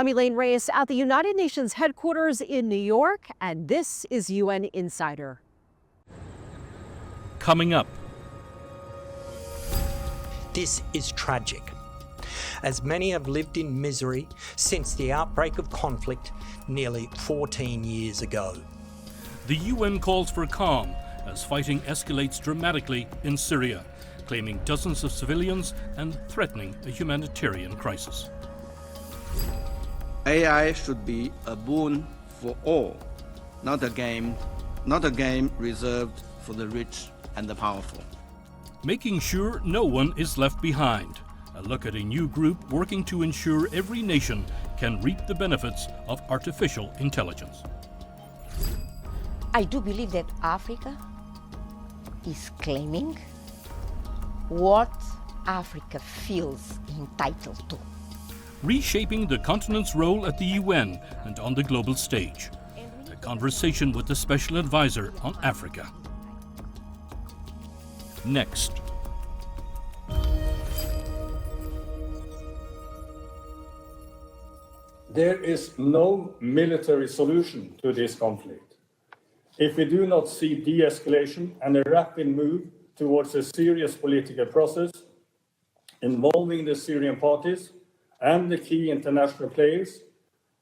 I'm Elaine Reyes at the United Nations headquarters in New York, and this is UN Insider. Coming up. This is tragic, as many have lived in misery since the outbreak of conflict nearly 14 years ago. The UN calls for calm as fighting escalates dramatically in Syria, claiming dozens of civilians and threatening a humanitarian crisis. AI should be a boon for all, not a game reserved for the rich and the powerful. Making sure no one is left behind. A look at a new group working to ensure every nation can reap the benefits of artificial intelligence. I do believe that Africa is claiming what Africa feels entitled to. Reshaping the continent's role at the UN and on the global stage. A conversation with the Special Advisor on Africa. Next. There is no military solution to this conflict. If we do not see de-escalation and a rapid move towards a serious political process involving the Syrian parties and the key international players,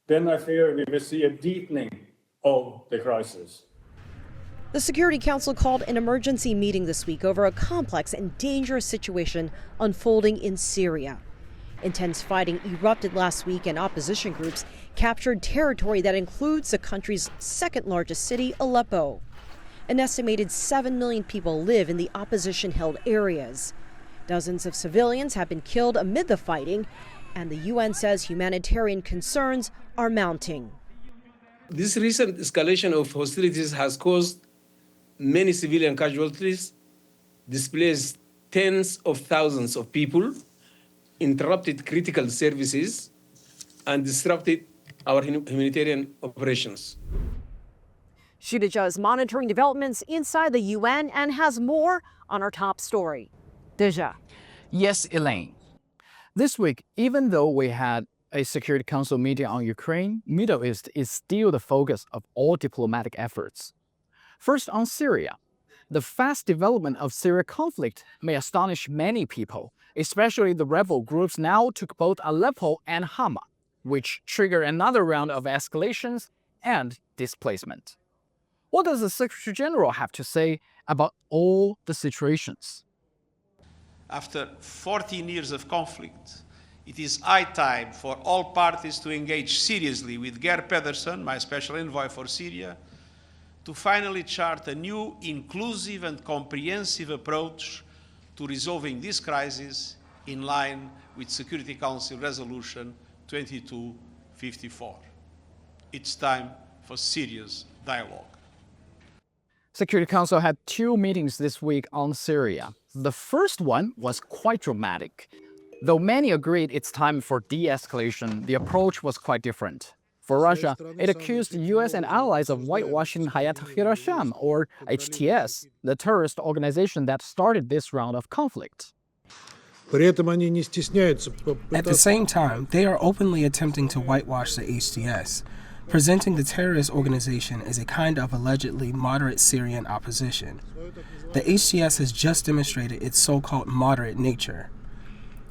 then I fear we will see a deepening of the crisis. The Security Council called an emergency meeting this week over a complex and dangerous situation unfolding in Syria. Intense fighting erupted last week, and opposition groups captured territory that includes the country's second largest city, Aleppo. An estimated 7 million people live in the opposition-held areas. Dozens of civilians have been killed amid the fighting, and the UN says humanitarian concerns are mounting. This recent escalation of hostilities has caused many civilian casualties, displaced tens of thousands of people, interrupted critical services, and disrupted our humanitarian operations. Shidija is monitoring developments inside the UN and has more on our top story. Deja. Yes, Elaine. This week, even though we had a Security Council meeting on Ukraine, Middle East is still the focus of all diplomatic efforts. First, on Syria. The fast development of Syria conflict may astonish many people, especially the rebel groups now took both Aleppo and Hama, which triggered another round of escalations and displacement. What does the Secretary General have to say about all the situations? After 14 years of conflict, it is high time for all parties to engage seriously with Geir Pedersen, my special envoy for Syria, to finally chart a new, inclusive and comprehensive approach to resolving this crisis in line with Security Council Resolution 2254. It's time for serious dialogue. Security Council had 2 meetings this week on Syria. The first one was quite dramatic. Though many agreed it's time for de-escalation, the approach was quite different. For Russia, it accused US and allies of whitewashing Hayat Tahrir al-Sham, or HTS, the terrorist organization that started this round of conflict. At the same time, they are openly attempting to whitewash the HTS, presenting the terrorist organization as a kind of allegedly moderate Syrian opposition. The HTS has just demonstrated its so-called moderate nature.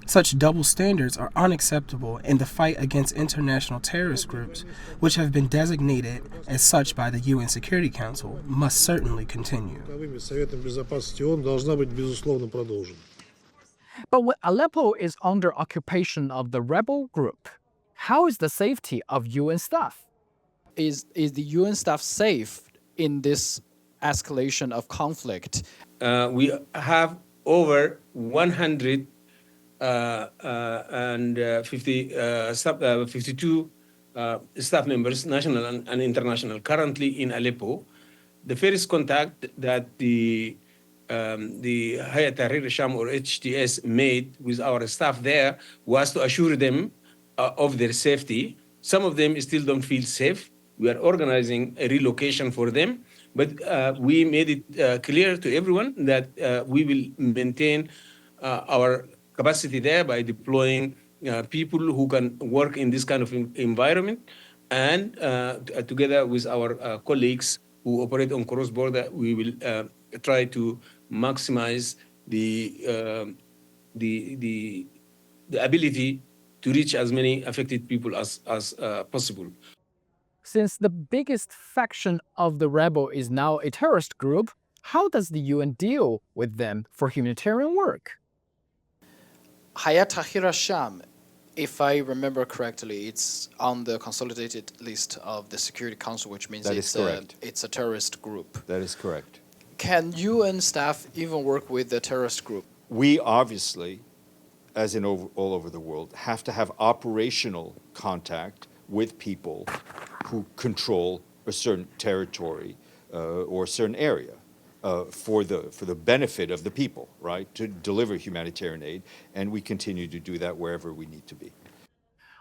Such double standards are unacceptable in the fight against international terrorist groups, which have been designated as such by the UN Security Council, must certainly continue. But when Aleppo is under occupation of the rebel group, how is the safety of UN staff? Is the UN staff safe in this escalation of conflict? We have over 52 staff members, national and international, currently in Aleppo. The first contact that the Hayat Tahrir al-Sham, or HTS, made with our staff there was to assure them of their safety. Some of them still don't feel safe. We are organizing a relocation for them, but we made it clear to everyone that we will maintain our capacity there by deploying people who can work in this kind of environment, and together with our colleagues who operate on cross-border, we will try to maximize the ability to reach as many affected people as possible. Since the biggest faction of the rebel is now a terrorist group, how does the UN deal with them for humanitarian work? Hayat Tahrir al-Sham, if I remember correctly, it's on the consolidated list of the Security Council, which means it's a terrorist group. That is correct. Can UN staff even work with the terrorist group? We obviously, as in all over the world, have to have operational contact with people who control a certain territory or a certain area for the benefit of the people, right, to deliver humanitarian aid, and we continue to do that wherever we need to be.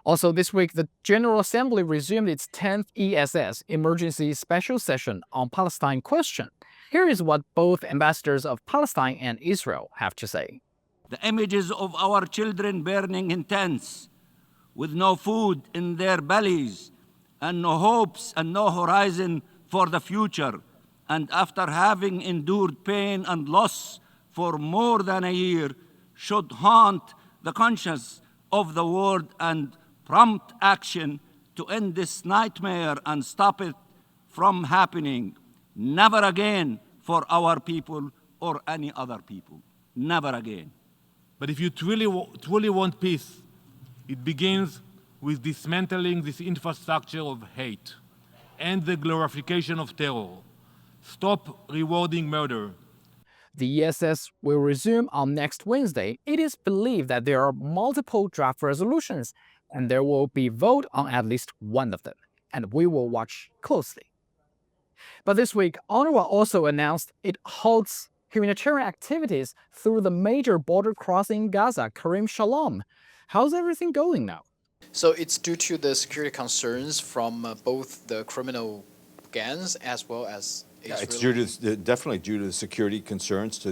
Also this week, the General Assembly resumed its 10th ESS, Emergency Special Session on Palestine question. Here is what both ambassadors of Palestine and Israel have to say. The images of our children burning in tents, with no food in their bellies, and no hopes and no horizon for the future, and after having endured pain and loss for more than a year, should haunt the conscience of the world and prompt action to end this nightmare and stop it from happening. Never again for our people or any other people. Never again. But if you truly want peace, it begins with dismantling this infrastructure of hate and the glorification of terror. Stop rewarding murder. The ESS will resume on next Wednesday. It is believed that there are multiple draft resolutions, and there will be vote on at least one of them, and we will watch closely. But this week, UNRWA also announced it halts humanitarian activities through the major border crossing in Gaza, Karim Shalom. How's everything going now? So it's due to the security concerns from both the criminal gangs as well as Israel. Yeah, it's definitely due to the security concerns, to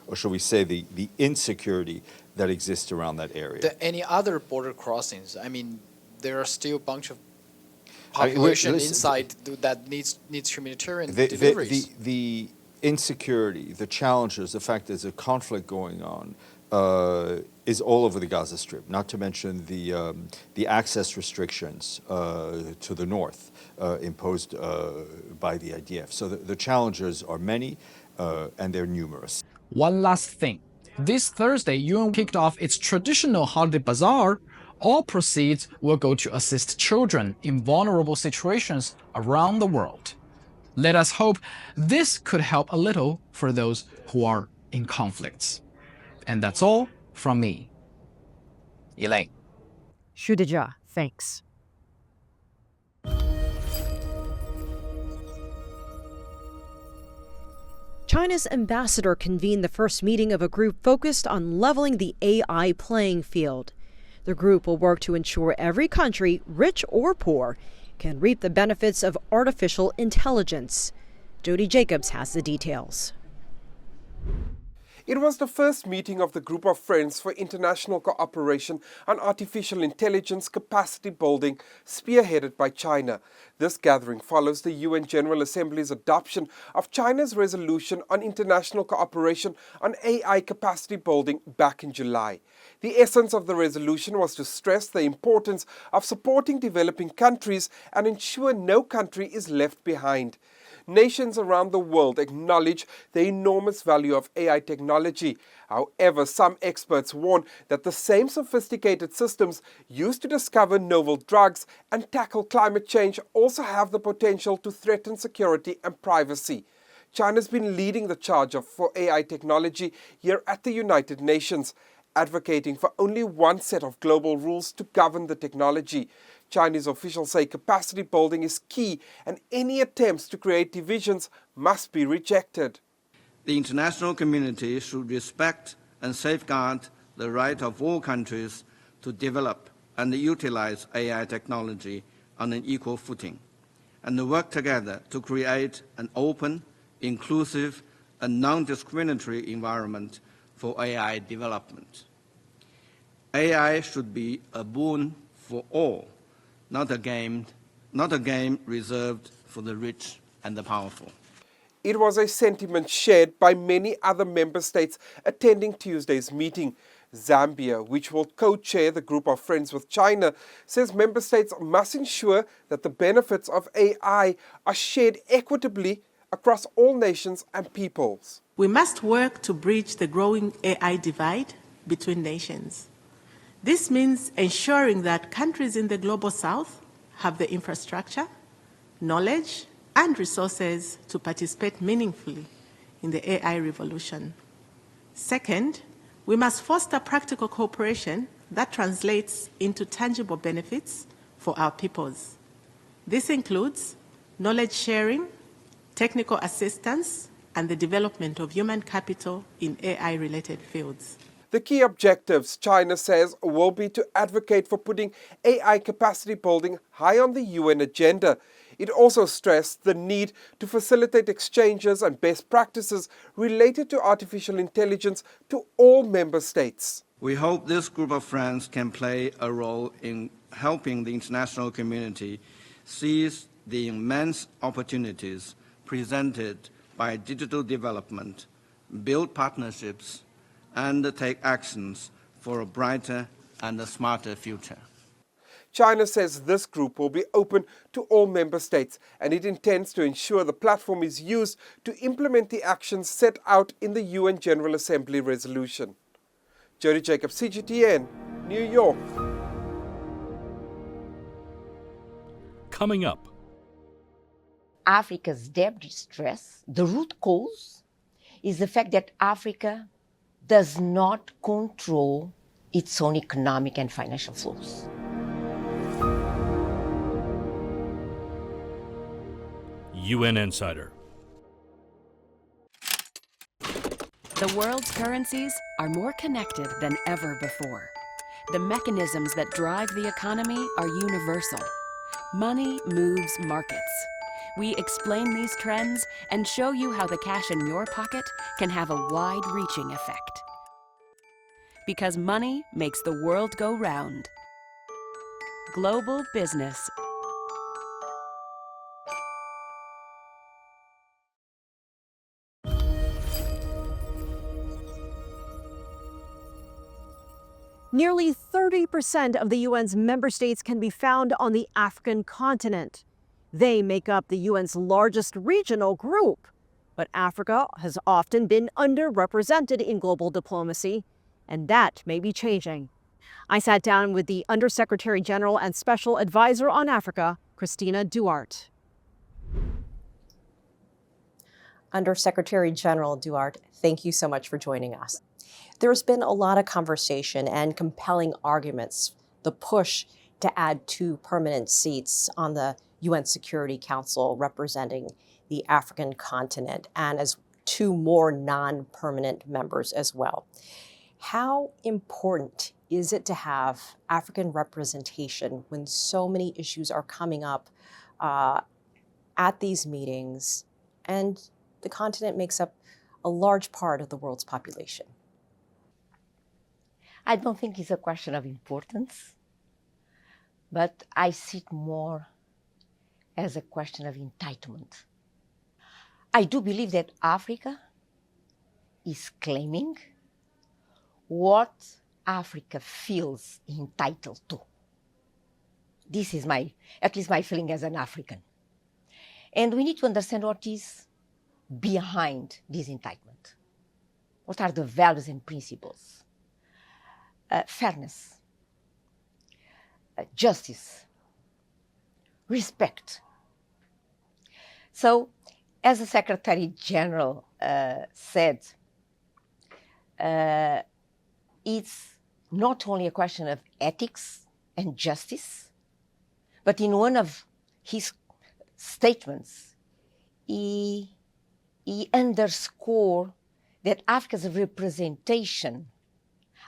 or shall we say the insecurity that exists around that area. Any other border crossings? I mean, there are still a bunch of population inside that needs humanitarian deliveries. The insecurity, the challenges, the fact there's a conflict going on is all over the Gaza Strip, not to mention the access restrictions to the north imposed by the IDF. So the challenges are many and they're numerous. One last thing. This Thursday, UN kicked off its traditional holiday bazaar. All proceeds will go to assist children in vulnerable situations around the world. Let us hope this could help a little for those who are in conflicts. And that's all from me. Elaine. Shudeja, thanks. China's ambassador convened the first meeting of a group focused on leveling the AI playing field. The group will work to ensure every country, rich or poor, can reap the benefits of artificial intelligence. Jody Jacobs has the details. It was the first meeting of the Group of Friends for International Cooperation on Artificial Intelligence Capacity Building, spearheaded by China. This gathering follows the UN General Assembly's adoption of China's resolution on international cooperation on AI capacity building back in July. The essence of the resolution was to stress the importance of supporting developing countries and ensure no country is left behind. Nations around the world acknowledge the enormous value of AI technology. However, some experts warn that the same sophisticated systems used to discover novel drugs and tackle climate change also have the potential to threaten security and privacy. China's been leading the charge for AI technology here at the United Nations, advocating for only one set of global rules to govern the technology. Chinese officials say capacity building is key, and any attempts to create divisions must be rejected. The international community should respect and safeguard the right of all countries to develop and utilize AI technology on an equal footing, and work together to create an open, inclusive, and non-discriminatory environment for AI development. AI should be a boon for all, not a game reserved for the rich and the powerful. It was a sentiment shared by many other member states attending Tuesday's meeting. Zambia, which will co-chair the group of friends with China, says member states must ensure that the benefits of AI are shared equitably across all nations and peoples. We must work to bridge the growing AI divide between nations. This means ensuring that countries in the global south have the infrastructure, knowledge, and resources to participate meaningfully in the AI revolution. Second, we must foster practical cooperation that translates into tangible benefits for our peoples. This includes knowledge sharing, technical assistance, and the development of human capital in AI-related fields. The key objectives, China says, will be to advocate for putting AI capacity building high on the UN agenda. It also stressed the need to facilitate exchanges and best practices related to artificial intelligence to all member states. We hope this group of friends can play a role in helping the international community seize the immense opportunities presented by digital development, build partnerships, and take actions for a brighter and a smarter future. China says this group will be open to all member states, and it intends to ensure the platform is used to implement the actions set out in the UN General Assembly resolution. Jody Jacob, CGTN, New York. Coming up. Africa's debt distress, the root cause is the fact that Africa does not control its own economic and financial flows. UN Insider. The world's currencies are more connected than ever before. The mechanisms that drive the economy are universal. Money moves markets. We explain these trends and show you how the cash in your pocket can have a wide-reaching effect. Because money makes the world go round. Global business. Nearly 30% of the UN's member states can be found on the African continent. They make up the UN's largest regional group. But Africa has often been underrepresented in global diplomacy, and that may be changing. I sat down with the Undersecretary General and Special Advisor on Africa, Cristina Duarte. Undersecretary General Duarte, thank you so much for joining us. There's been a lot of conversation and compelling arguments, the push to add 2 permanent seats on the UN Security Council representing the African continent, and as 2 more non-permanent members as well. How important is it to have African representation when so many issues are coming up at these meetings, and the continent makes up a large part of the world's population? I don't think it's a question of importance, but I see it more as a question of entitlement. I do believe that Africa is claiming what Africa feels entitled to. This is at least my feeling as an African. And we need to understand what is behind this entitlement. What are the values and principles? Fairness, justice, respect. So, as the Secretary General said, it's not only a question of ethics and justice, but in one of his statements, he underscored that Africa's representation,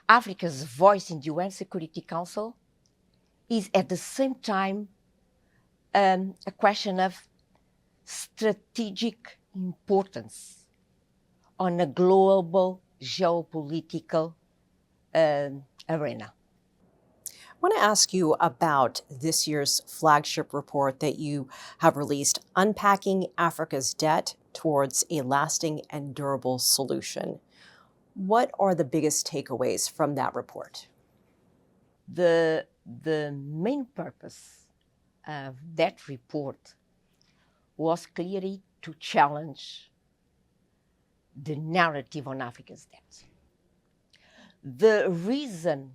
Africa's voice in the UN Security Council is at the same time a question of strategic importance on a global geopolitical arena. want to ask you about this year's flagship report that you have released, Unpacking Africa's Debt Towards a Lasting and Durable Solution. What are the biggest takeaways from that report? The main purpose of that report was clearly to challenge the narrative on Africa's debt. The reason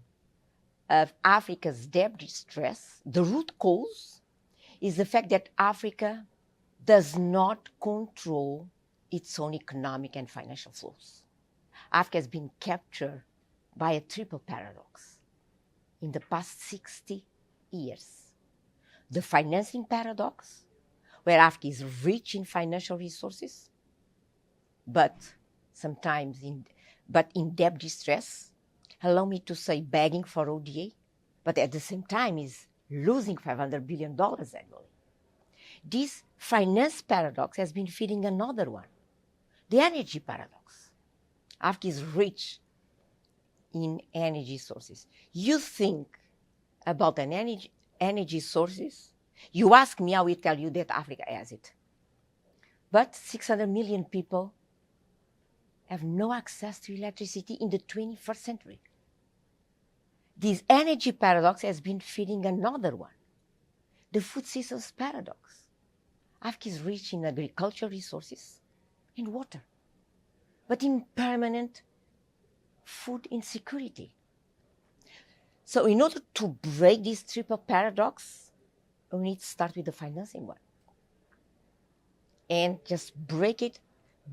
of Africa's debt distress, the root cause, is the fact that Africa does not control its own economic and financial flows. Africa has been captured by a triple paradox in the past 60 years. The financing paradox, where Africa is rich in financial resources, but sometimes in debt distress, allow me to say begging for ODA, but at the same time is losing $500 billion annually. This finance paradox has been feeding another one, the energy paradox. Africa is rich in energy sources. You think about an energy sources, you ask me, I will tell you that Africa has it. But 600 million people have no access to electricity in the 21st century. This energy paradox has been feeding another one, the food systems paradox. Africa is rich in agricultural resources and water, but in permanent food insecurity. So in order to break this triple paradox, we need to start with the financing one. And just break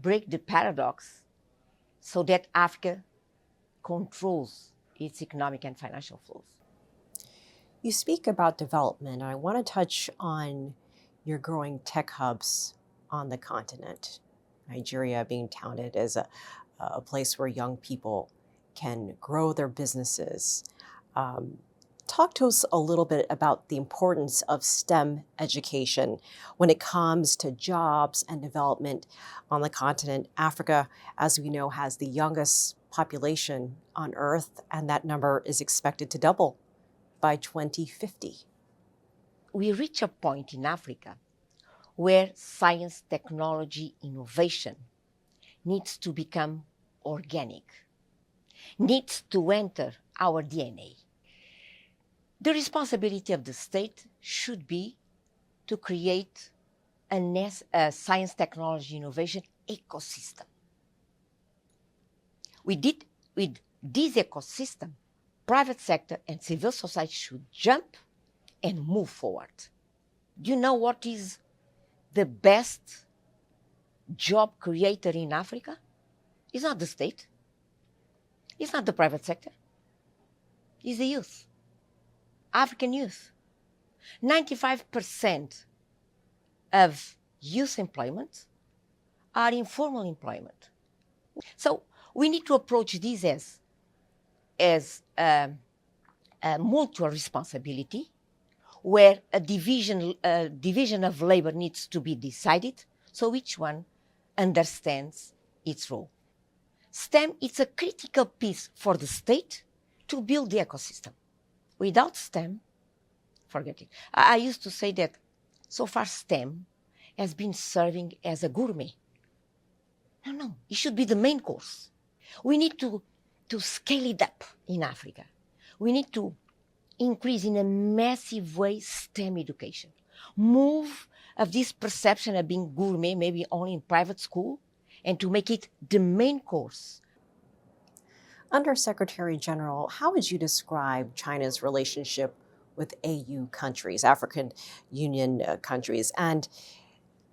the paradox so that Africa controls its economic and financial flows. You speak about development, and I want to touch on your growing tech hubs on the continent. Nigeria being touted as a place where young people can grow their businesses. Talk to us a little bit about the importance of STEM education when it comes to jobs and development on the continent. Africa, as we know, has the youngest population on Earth, and that number is expected to double by 2050. We reach a point in Africa where science, technology, innovation needs to become organic, needs to enter our DNA. The responsibility of the state should be to create a science, technology, innovation ecosystem. With this ecosystem, private sector and civil society should jump and move forward. Do you know what is the best job creator in Africa? It's not the state. It's not the private sector. It's the youth. African youth. 95% of youth employment are informal employment. So we need to approach this as a mutual responsibility, where a division of labor needs to be decided, so each one understands its role. STEM is a critical piece for the state to build the ecosystem. Without STEM, forget it. I used to say that so far STEM has been serving as a gourmet. No, it should be the main course. We need to scale it up in Africa. We need to increase in a massive way STEM education. Move of this perception of being gourmet, maybe only in private school, and to make it the main course. Under Secretary General, how would you describe China's relationship with AU countries, African Union countries, and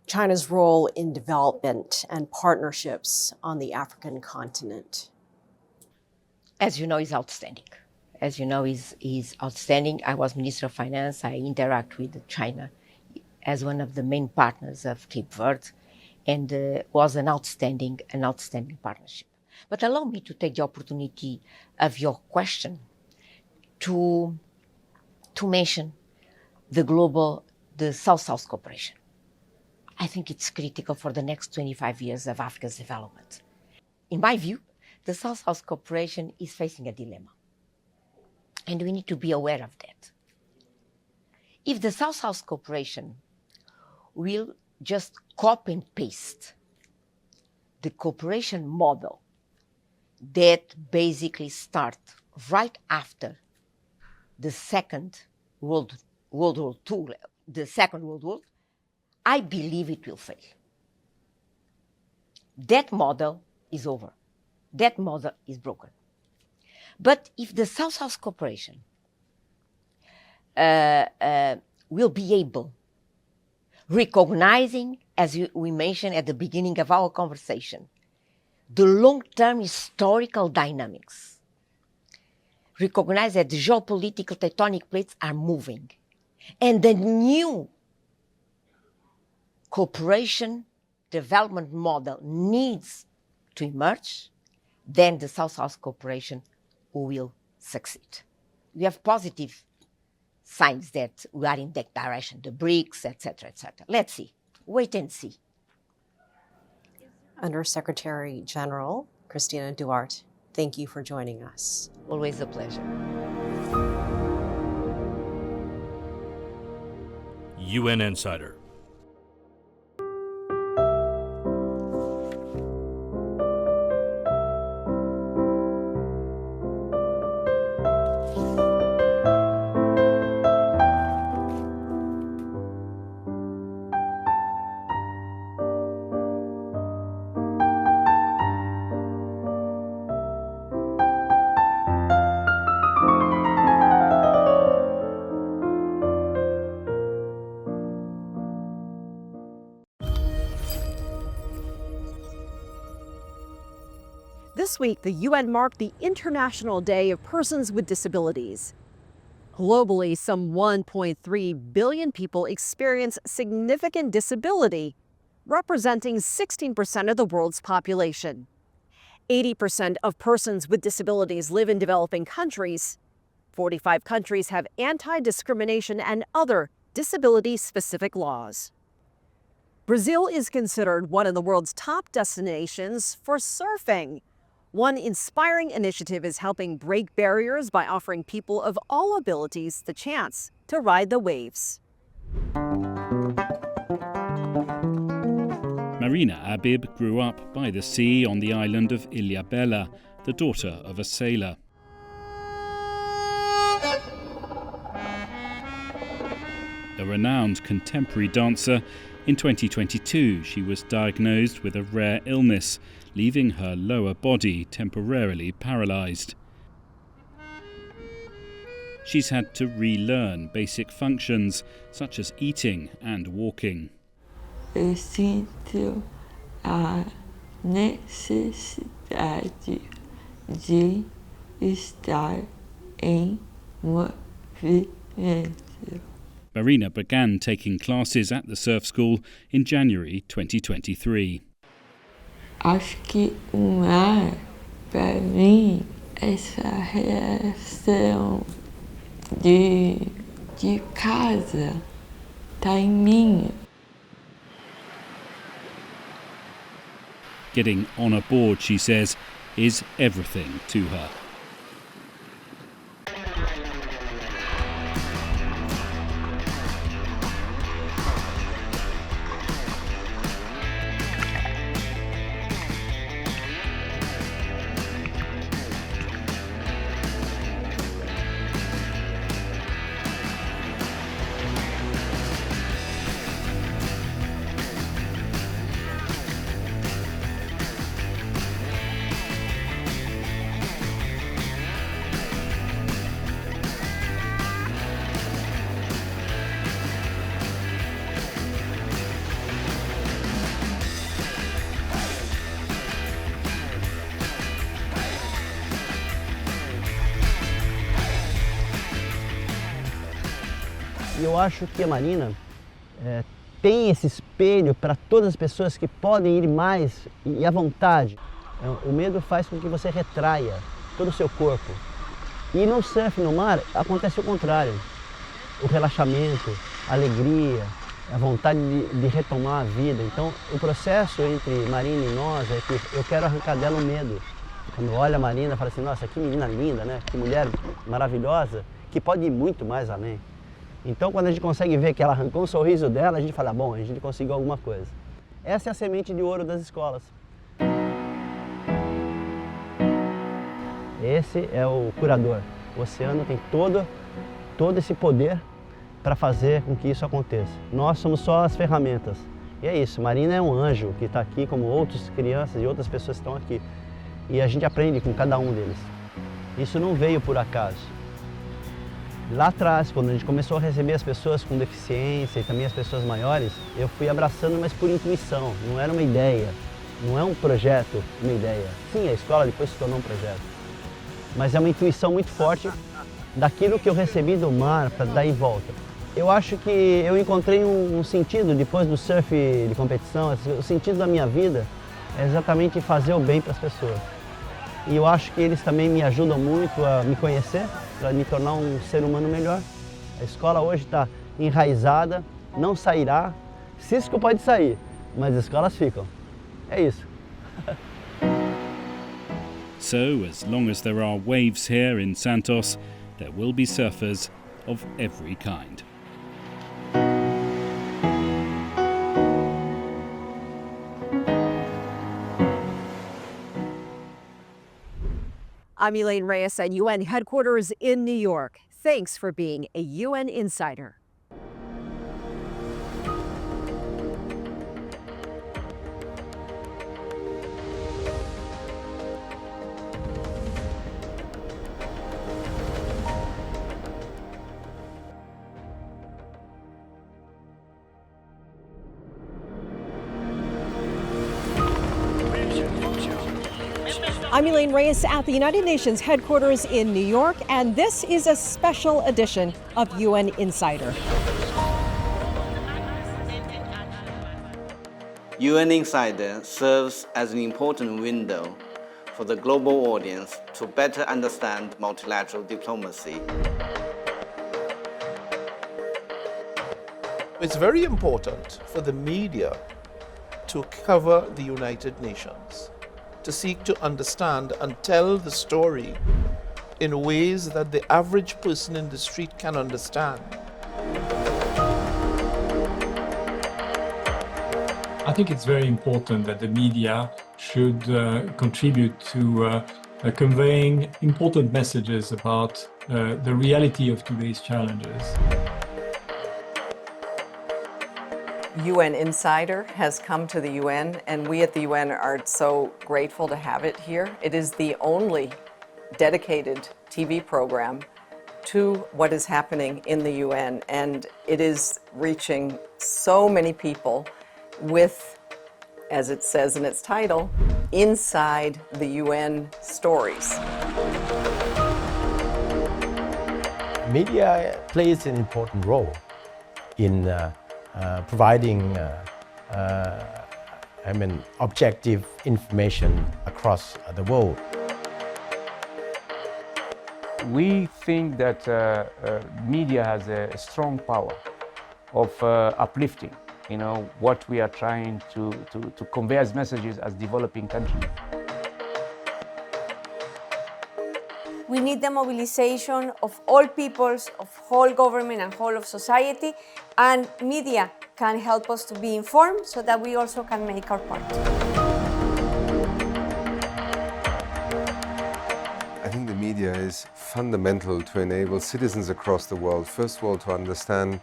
China's role in development and partnerships on the African continent? As you know, is outstanding. As you know, is outstanding. I was Minister of Finance. I interact with China as one of the main partners of Cape Verde, and was an outstanding partnership. But allow me to take the opportunity of your question to mention the South-South cooperation. I think it's critical for the next 25 years of Africa's development. In my view, the South-South cooperation is facing a dilemma. And we need to be aware of that. If the South-South cooperation will just copy and paste the cooperation model that basically starts right after the Second World War II, the Second World War, I believe it will fail. That model is over. That model is broken. But if the South-South cooperation will be able, recognizing, as we mentioned at the beginning of our conversation, the long-term historical dynamics, recognize that the geopolitical tectonic plates are moving, and the new cooperation development model needs to emerge, then the South-South cooperation will succeed. We have positive signs that we are in that direction, the BRICS, etc., etc. Let's see. Wait and see. Undersecretary General Cristina Duarte, thank you for joining us. Always a pleasure. UN Insider. This week, the UN marked the International Day of Persons with Disabilities. Globally, some 1.3 billion people experience significant disability, representing 16% of the world's population. 80% of persons with disabilities live in developing countries. 45 countries have anti-discrimination and other disability-specific laws. Brazil is considered one of the world's top destinations for surfing. One inspiring initiative is helping break barriers by offering people of all abilities the chance to ride the waves. Marina Abib grew up by the sea on the island of Ilhabela, the daughter of a sailor. A renowned contemporary dancer, in 2022 she was diagnosed with a rare illness, leaving her lower body temporarily paralysed. She's had to relearn basic functions such as eating and walking. Eu sinto a necessidade de estar em movimento. Marina began taking classes at the surf school in January 2023. Acho que o mar, para mim, essa reação de casa, está em mim. Getting on a board, she says, is everything to her. E eu acho que a Marina tem esse espelho para todas as pessoas que podem ir mais e à vontade. O medo faz com que você retraia todo o seu corpo. E no surf, no mar, acontece o contrário. O relaxamento, a alegria, a vontade de retomar a vida. Então, o processo entre Marina e nós é que eu quero arrancar dela o medo. Quando olha a Marina, fala assim, nossa, que menina linda, né? Que mulher maravilhosa, que pode ir muito mais além. Então, quando a gente consegue ver que ela arrancou um sorriso dela, a gente fala, bom, a gente conseguiu alguma coisa. Essa é a semente de ouro das escolas. Esse é o curador. O oceano tem todo esse poder para fazer com que isso aconteça. Nós somos só as ferramentas. E é isso, Marina é um anjo que está aqui, como outras crianças e outras pessoas que estão aqui. E a gente aprende com cada um deles. Isso não veio por acaso. Lá atrás, quando a gente começou a receber as pessoas com deficiência e também as pessoas maiores, eu fui abraçando, mas por intuição, não era uma ideia, não é um projeto, uma ideia. Sim, a escola depois se tornou um projeto, mas é uma intuição muito forte daquilo que eu recebi do mar para dar em volta. Eu acho que eu encontrei um sentido, depois do surf de competição, o sentido da minha vida é exatamente fazer o bem para as pessoas. E eu acho que eles também me ajudam muito a me conhecer, para me tornar um ser humano melhor. A escola hoje está enraizada, não sairá. Cisco pode sair, mas as escolas ficam. É isso. So, as long as there are waves here in Santos, there will be surfers of every kind. I'm Elaine Reyes at UN headquarters in New York. Thanks for being a UN Insider. I'm Elaine Reyes at the United Nations headquarters in New York, and this is a special edition of UN Insider. UN Insider serves as an important window for the global audience to better understand multilateral diplomacy. It's very important for the media to cover the United Nations, to seek to understand and tell the story in ways that the average person in the street can understand. I think it's very important that the media should contribute to conveying important messages about the reality of today's challenges. UN Insider has come to the UN, and we at the UN are so grateful to have it here. It is the only dedicated TV program to what is happening in the UN, and it is reaching so many people with, as it says in its title, inside the UN stories. Media plays an important role in providing objective information across the world. We think that media has a strong power of uplifting, what we are trying to convey as messages as developing countries. We need the mobilization of all peoples, of whole government and whole of society, and media can help us to be informed so that we also can make our part. I think the media is fundamental to enable citizens across the world, first of all, to understand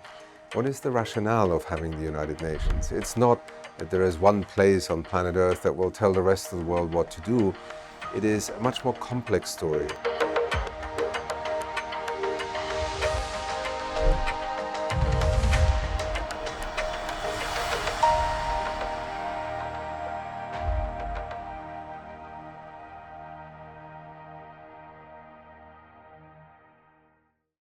what is the rationale of having the United Nations. It's not that there is one place on planet Earth that will tell the rest of the world what to do. It is a much more complex story.